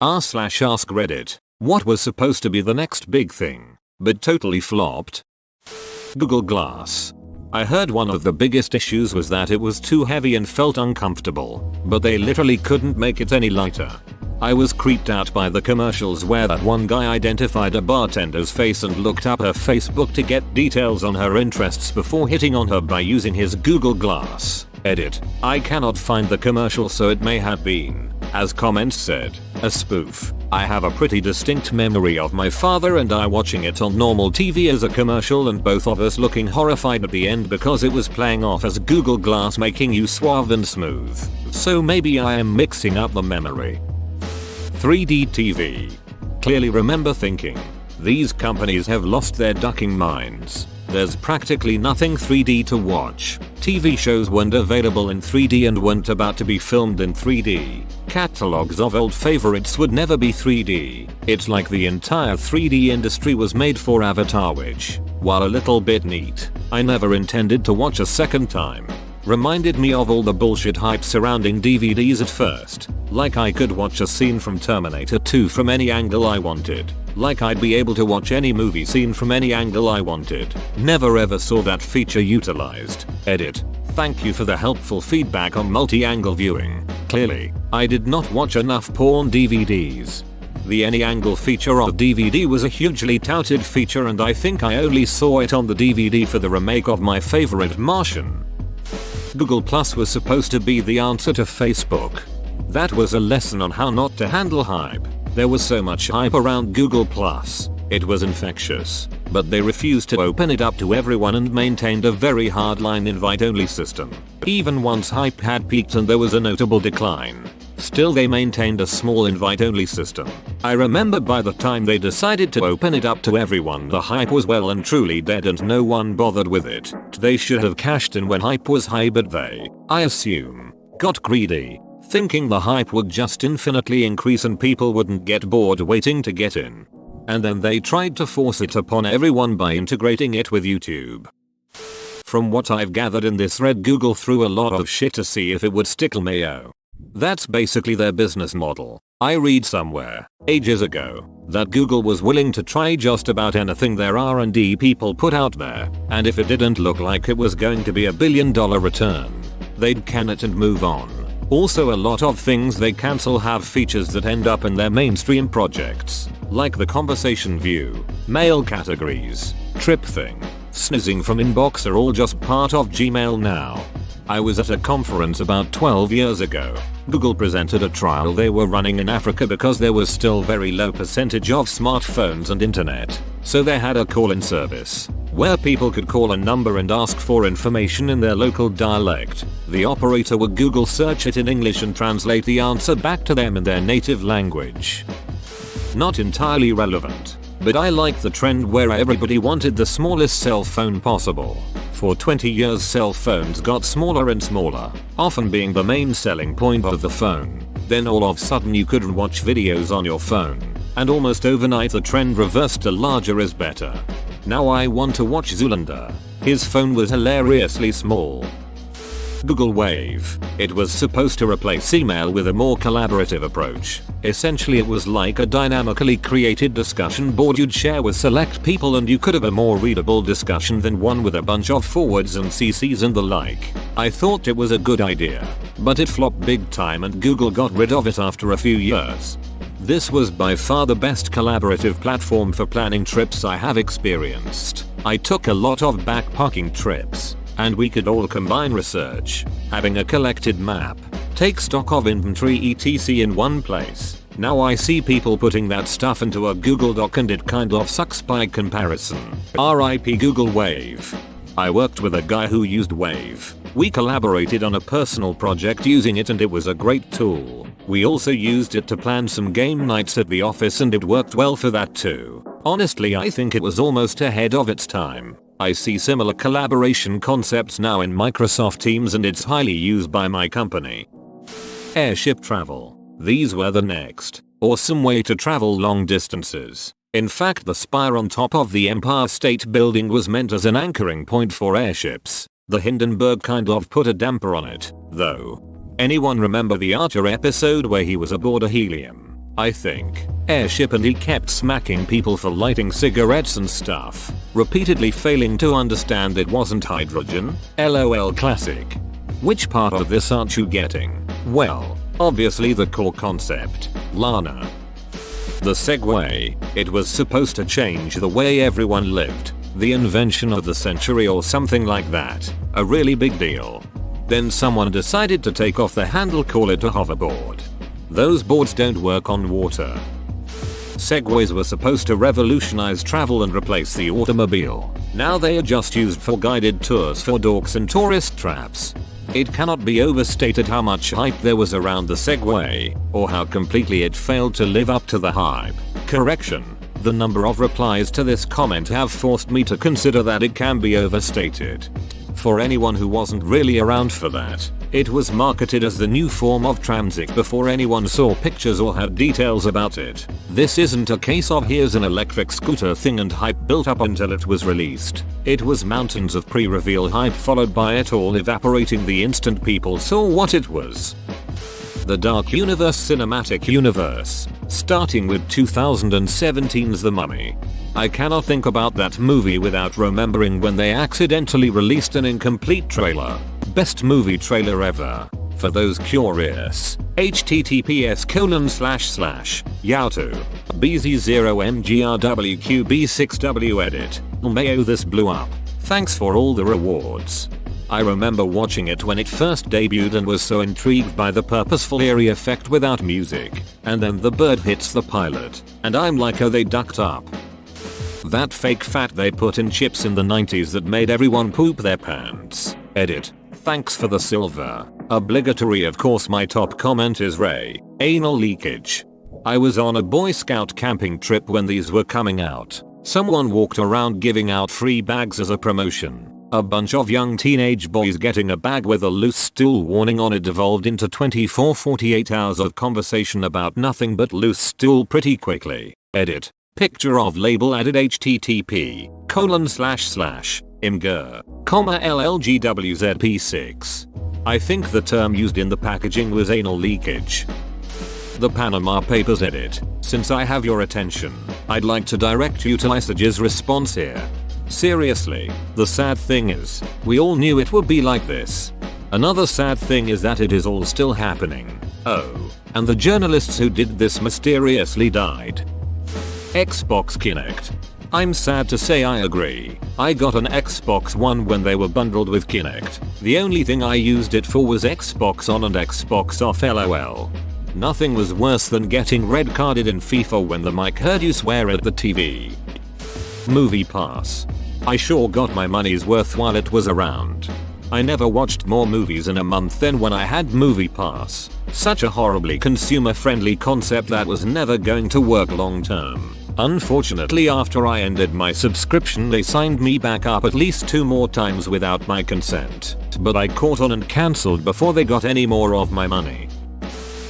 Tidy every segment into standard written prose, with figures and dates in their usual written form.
r/ask Reddit. What was supposed to be the next big thing, but totally flopped? Google Glass. I heard one of the biggest issues was that it was too heavy and felt uncomfortable, but they literally couldn't make it any lighter. I was creeped out by the commercials where that one guy identified a bartender's face and looked up her Facebook to get details on her interests before hitting on her by using his Google Glass. Edit. I cannot find the commercial, so it may have been, as comments said, a spoof. I have a pretty distinct memory of my father and I watching it on normal TV as a commercial and both of us looking horrified at the end because it was playing off as Google Glass making you suave and smooth. So maybe I am mixing up the memory. 3D TV. Clearly remember thinking, these companies have lost their ducking minds. There's practically nothing 3D to watch. TV shows weren't available in 3D and weren't about to be filmed in 3D. Catalogs of old favorites would never be 3D. It's like the entire 3D industry was made for Avatar, which, while a little bit neat, I never intended to watch a second time. Reminded me of all the bullshit hype surrounding DVDs at first. Like I could watch a scene from Terminator 2 from any angle I wanted. Like I'd be able to watch any movie scene from any angle I wanted. Never ever saw that feature utilized. Edit. Thank you for the helpful feedback on multi-angle viewing. Clearly, I did not watch enough porn DVDs. The any angle feature of DVD was a hugely touted feature and I think I only saw it on the DVD for the remake of my favorite Martian. Google Plus was supposed to be the answer to Facebook. That was a lesson on how not to handle hype. There was so much hype around Google Plus. It was infectious. But they refused to open it up to everyone and maintained a very hardline invite-only system. Even once hype had peaked and there was a notable decline, still they maintained a small invite-only system. I remember by the time they decided to open it up to everyone, the hype was well and truly dead and no one bothered with it. They should have cashed in when hype was high, but they, I assume, got greedy, thinking the hype would just infinitely increase and people wouldn't get bored waiting to get in. And then they tried to force it upon everyone by integrating it with YouTube. From what I've gathered in this thread, Google threw a lot of shit to see if it would stickle mayo. That's basically their business model. I read somewhere, ages ago, that Google was willing to try just about anything their R&D people put out there, and if it didn't look like it was going to be a $1 billion return, they'd can it and move on. Also, a lot of things they cancel have features that end up in their mainstream projects, like the conversation view, mail categories, trip thing, snizzing from inbox are all just part of Gmail now. I was at a conference about 12 years ago. Google presented a trial they were running in Africa because there was still very low percentage of smartphones and internet. So they had a call-in service where people could call a number and ask for information in their local dialect. The operator would Google search it in English and translate the answer back to them in their native language. Not entirely relevant, but I like the trend where everybody wanted the smallest cell phone possible. For 20 years cell phones got smaller and smaller, often being the main selling point of the phone. Then all of a sudden you couldn't watch videos on your phone, and almost overnight the trend reversed to larger is better. Now I want to watch Zoolander. His phone was hilariously small. Google Wave. It was supposed to replace email with a more collaborative approach. Essentially it was like a dynamically created discussion board you'd share with select people and you could have a more readable discussion than one with a bunch of forwards and CCs and the like. I thought it was a good idea, but it flopped big time and Google got rid of it after a few years. This was by far the best collaborative platform for planning trips I have experienced. I took a lot of backpacking trips, and we could all combine research, having a collected map, take stock of inventory etc in one place. Now I see people putting that stuff into a Google Doc and it kind of sucks by comparison. RIP Google Wave. I worked with a guy who used Wave. We collaborated on a personal project using it and it was a great tool. We also used it to plan some game nights at the office and it worked well for that too. Honestly, I think it was almost ahead of its time. I see similar collaboration concepts now in Microsoft Teams and it's highly used by my company. Airship travel. These were the next awesome way to travel long distances. In fact, the spire on top of the Empire State Building was meant as an anchoring point for airships. The Hindenburg kind of put a damper on it, though. Anyone remember the Archer episode where he was aboard a helium? I think. Airship, and he kept smacking people for lighting cigarettes and stuff, repeatedly failing to understand it wasn't hydrogen. LOL classic. Which part of this aren't you getting? Well, obviously the core concept. Lana. The Segway. It was supposed to change the way everyone lived. The invention of the century or something like that. A really big deal. Then someone decided to take off the handle, call it a hoverboard. Those boards don't work on water. Segways were supposed to revolutionize travel and replace the automobile. Now they are just used for guided tours for dorks and tourist traps. It cannot be overstated how much hype there was around the Segway, or how completely it failed to live up to the hype. Correction. The number of replies to this comment have forced me to consider that it can be overstated. For anyone who wasn't really around for that, it was marketed as the new form of transit before anyone saw pictures or had details about it. This isn't a case of here's an electric scooter thing and hype built up until it was released. It was mountains of pre-reveal hype followed by it all evaporating the instant people saw what it was. The Dark Universe Cinematic Universe, starting with 2017's The Mummy. I cannot think about that movie without remembering when they accidentally released an incomplete trailer. Best movie trailer ever. For those curious, https://yahoo bz0mgrwqb6w edit. Mayo this blew up. Thanks for all the rewards. I remember watching it when it first debuted and was so intrigued by the purposeful eerie effect without music, and then the bird hits the pilot, and I'm like, oh, they ducked up. That fake fat they put in chips in the 90s that made everyone poop their pants. Edit. Thanks for the silver. Obligatory, of course. My top comment is Ray. Anal leakage. I was on a Boy Scout camping trip when these were coming out. Someone walked around giving out free bags as a promotion. A bunch of young teenage boys getting a bag with a loose stool warning on it devolved into 24-48 hours of conversation about nothing but loose stool pretty quickly. Edit. Picture of label added http://imgur, LLGWZP6. I think the term used in the packaging was anal leakage. The Panama Papers edit. Since I have your attention, I'd like to direct you to Isage's response here. Seriously, the sad thing is, we all knew it would be like this. Another sad thing is that it is all still happening. Oh, and the journalists who did this mysteriously died. Xbox Kinect. I'm sad to say I agree. I got an Xbox One when they were bundled with Kinect. The only thing I used it for was Xbox On and Xbox Off, LOL. Nothing was worse than getting red carded in FIFA when the mic heard you swear at the TV. Movie Pass. I sure got my money's worth while it was around. I never watched more movies in a month than when I had Movie Pass. Such a horribly consumer-friendly concept that was never going to work long term. Unfortunately, after I ended my subscription, they signed me back up at least 2 more times without my consent. But I caught on and cancelled before they got any more of my money.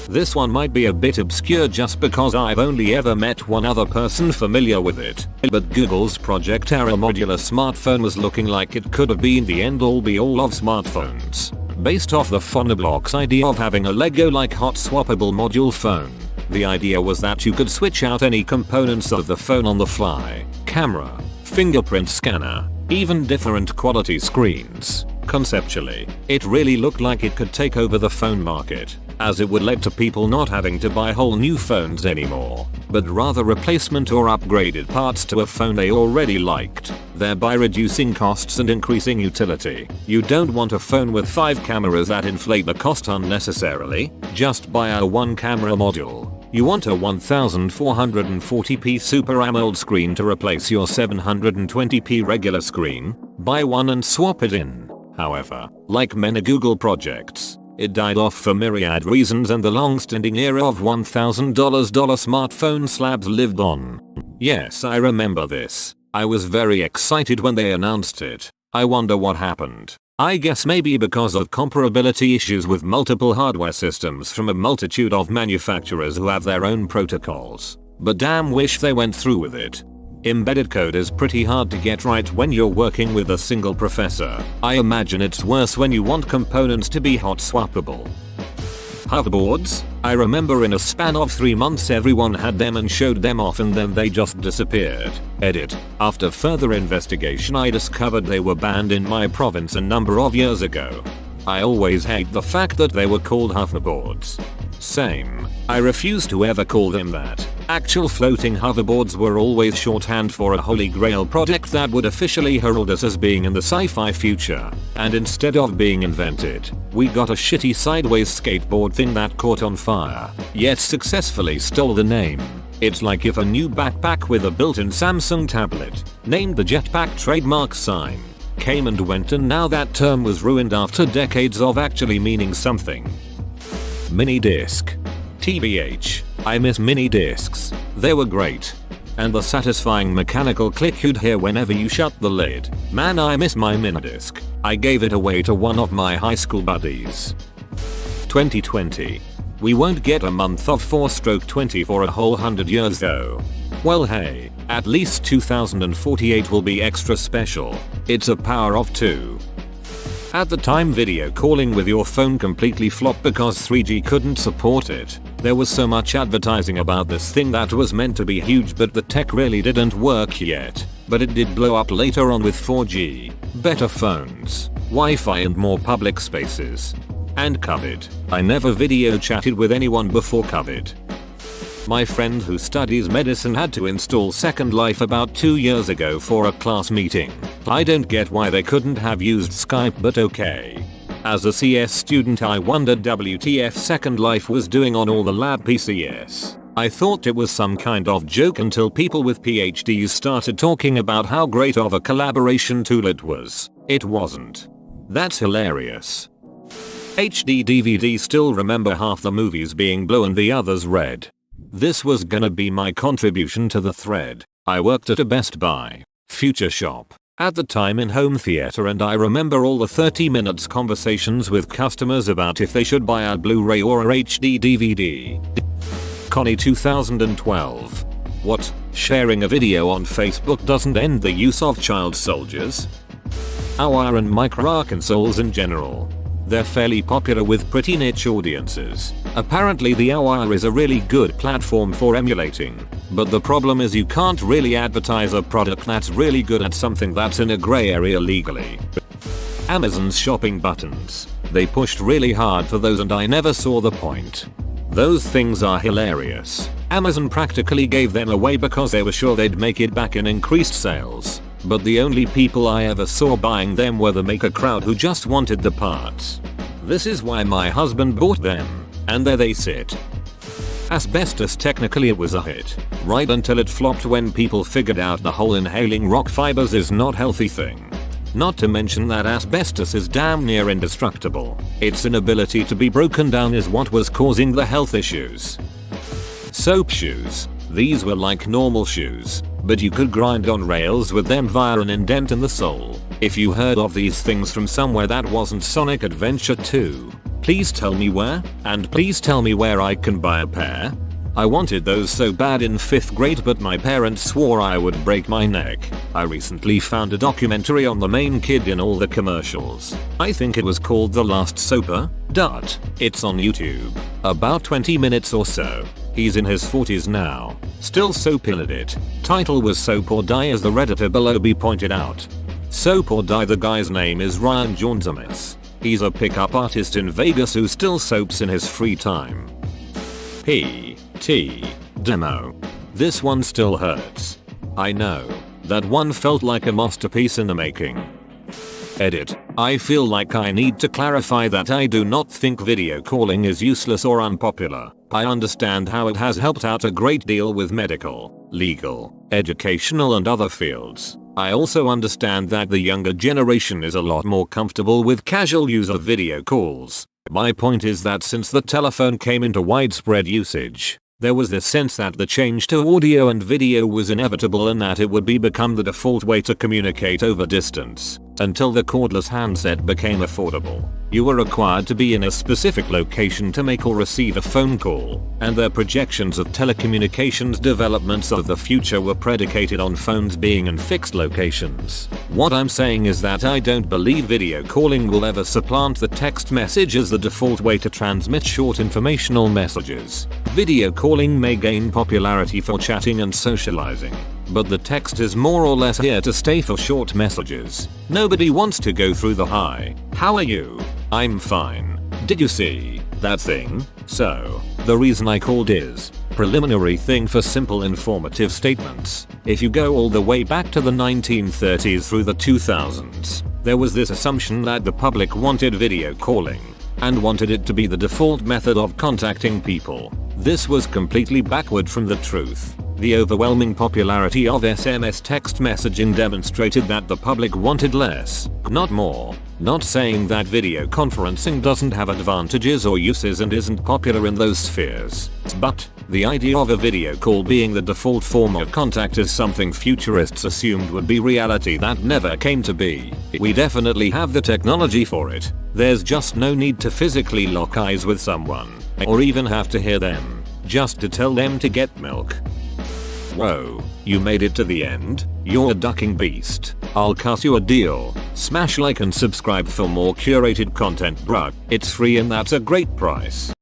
This one might be a bit obscure just because I've only ever met one other person familiar with it, but Google's Project Ara modular smartphone was looking like it could have been the end-all be-all of smartphones. Based off the Phonoblox idea of having a Lego-like hot swappable module phone. The idea was that you could switch out any components of the phone on the fly. Camera, fingerprint scanner, even different quality screens. Conceptually, it really looked like it could take over the phone market, as it would lead to people not having to buy whole new phones anymore, but rather replacement or upgraded parts to a phone they already liked, thereby reducing costs and increasing utility. You don't want a phone with 5 cameras that inflate the cost unnecessarily. Just buy a 1 camera module. You want a 1440p Super AMOLED screen to replace your 720p regular screen? Buy one and swap it in. However, like many Google projects, it died off for myriad reasons and the long-standing era of $1,000 smartphone slabs lived on. Yes, I remember this. I was very excited when they announced it. I wonder what happened. I guess maybe because of comparability issues with multiple hardware systems from a multitude of manufacturers who have their own protocols. But damn wish they went through with it. Embedded code is pretty hard to get right when you're working with a single processor. I imagine it's worse when you want components to be hot swappable. Hoverboards? I remember in a span of 3 months everyone had them and showed them off and then they just disappeared. Edit. After further investigation I discovered they were banned in my province a number of years ago. I always hate the fact that they were called hoverboards. Same. I refuse to ever call them that. Actual floating hoverboards were always shorthand for a holy grail product that would officially herald us as being in the sci-fi future. And instead of being invented, we got a shitty sideways skateboard thing that caught on fire, yet successfully stole the name. It's like if a new backpack with a built-in Samsung tablet, named the Jetpack trademark sign, came and went and now that term was ruined after decades of actually meaning something. Mini disc. TBH, I miss mini discs. They were great. And the satisfying mechanical click you'd hear whenever you shut the lid. Man, I miss my mini disc. I gave it away to one of my high school buddies. 2020. We won't get a month of 4/20 for a whole 100 years though. Well hey, at least 2048 will be extra special. It's a power of 2. At the time video calling with your phone completely flopped because 3G couldn't support it. There was so much advertising about this thing that was meant to be huge but the tech really didn't work yet. But it did blow up later on with 4G, better phones, Wi-Fi and more public spaces. And COVID. I never video chatted with anyone before COVID. My friend who studies medicine had to install Second Life about 2 years ago for a class meeting. I don't get why they couldn't have used Skype, but okay. As a CS student I wondered WTF Second Life was doing on all the lab PCs. I thought it was some kind of joke until people with PhDs started talking about how great of a collaboration tool it was. It wasn't. That's hilarious. HD DVD still remember half the movies being blue and the others red. This was gonna be my contribution to the thread. I worked at a Best Buy, Future Shop, at the time in home theater, and I remember all the 30 minutes conversations with customers about if they should buy a Blu-ray or a HD DVD. Connie 2012. What? Sharing a video on Facebook doesn't end the use of child soldiers? AOA and microconsoles in general. They're fairly popular with pretty niche audiences. Apparently the AOA is a really good platform for emulating, but the problem is you can't really advertise a product that's really good at something that's in a gray area legally. Amazon's shopping buttons. They pushed really hard for those and I never saw the point. Those things are hilarious. Amazon practically gave them away because they were sure they'd make it back in increased sales. But the only people I ever saw buying them were the maker crowd who just wanted the parts. This is why my husband bought them, and there they sit. Asbestos, technically it was a hit, right until it flopped when people figured out the whole inhaling rock fibers is not healthy thing. Not to mention that asbestos is damn near indestructible. Its inability to be broken down is what was causing the health issues. Soap shoes. These were like normal shoes, but you could grind on rails with them via an indent in the sole. If you heard of these things from somewhere that wasn't Sonic Adventure 2, please tell me where, and please tell me where I can buy a pair. I wanted those so bad in 5th grade, but my parents swore I would break my neck. I recently found a documentary on the main kid in all the commercials. I think it was called The Last Soaper. It's on YouTube. About 20 minutes or so. He's in his 40s now. Still so pilled it. Title was Soap or Die, as the redditor below B pointed out. Soap or Die, the guy's name is Ryan Johnsamis. He's a pickup artist in Vegas who still soaps in his free time. P.T. Demo. This one still hurts. I know. That one felt like a masterpiece in the making. Edit. I feel like I need to clarify that I do not think video calling is useless or unpopular. I understand how it has helped out a great deal with medical, legal, educational and other fields. I also understand that the younger generation is a lot more comfortable with casual use of video calls. My point is that since the telephone came into widespread usage, there was this sense that the change to audio and video was inevitable and that it would become the default way to communicate over distance. Until the cordless handset became affordable, you were required to be in a specific location to make or receive a phone call, and their projections of telecommunications developments of the future were predicated on phones being in fixed locations. What I'm saying is that I don't believe video calling will ever supplant the text message as the default way to transmit short informational messages. Video calling may gain popularity for chatting and socializing, but the text is more or less here to stay for short messages. Nobody wants to go through the "Hi, how are you? I'm fine. Did you see that thing?" So, the reason I called is preliminary thing for simple informative statements. If you go all the way back to the 1930s through the 2000s, there was this assumption that the public wanted video calling and wanted it to be the default method of contacting people. This was completely backward from the truth. The overwhelming popularity of SMS text messaging demonstrated that the public wanted less, not more. Not saying that video conferencing doesn't have advantages or uses and isn't popular in those spheres, but the idea of a video call being the default form of contact is something futurists assumed would be reality that never came to be. We definitely have the technology for it. There's just no need to physically lock eyes with someone, or even have to hear them, just to tell them to get milk. Whoa, you made it to the end? You're a ducking beast. I'll cut you a deal. Smash like and subscribe for more curated content, bruh. It's free and that's a great price.